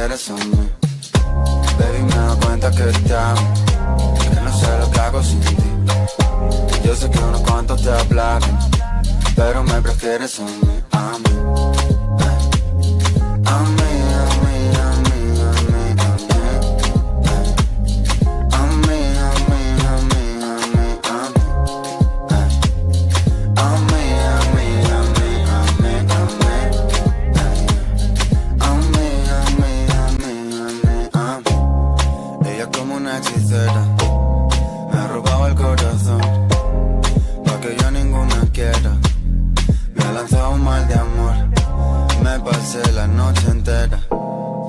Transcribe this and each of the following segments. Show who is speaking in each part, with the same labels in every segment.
Speaker 1: prefieres a mí. Baby, me doy cuenta que te amo, que no sé lo que hago sin ti. Yo sé que unos cuantos te aplacan, pero me prefieres a mí, a mí. A mí, a mí, a mí, a mí, a mí. A mí, a mí, a mí, a mí, a mí. A mí, a mí, a mí, a mí, a mí. A mí, a mí, a mí, a mí, a mí. Ella como una hechicera me ha robado el corazón, pa' que yo ninguna quiera. Me ha lanzado un mal de amor. Me pasé la noche entera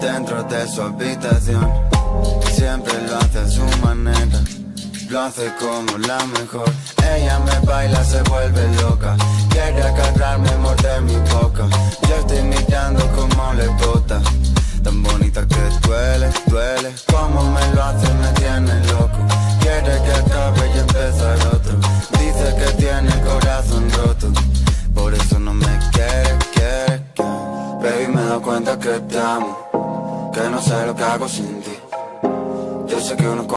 Speaker 1: dentro de su habitación. Siempre lo hace a su manera, lo hace como la mejor. Ella me baila, se vuelve loca, quiere agarrarme, morder mi boca. Yo estoy mirando como le bota, tan bonita que duele, duele. Como me lo hace, me tiene loco. Quiere que acabe y empezar otro. Dice que tiene el corazón roto, por eso no me quiere, quiere. Baby, me doy cuenta que te amo, que no sé lo que hago sin ti. Yo sé que uno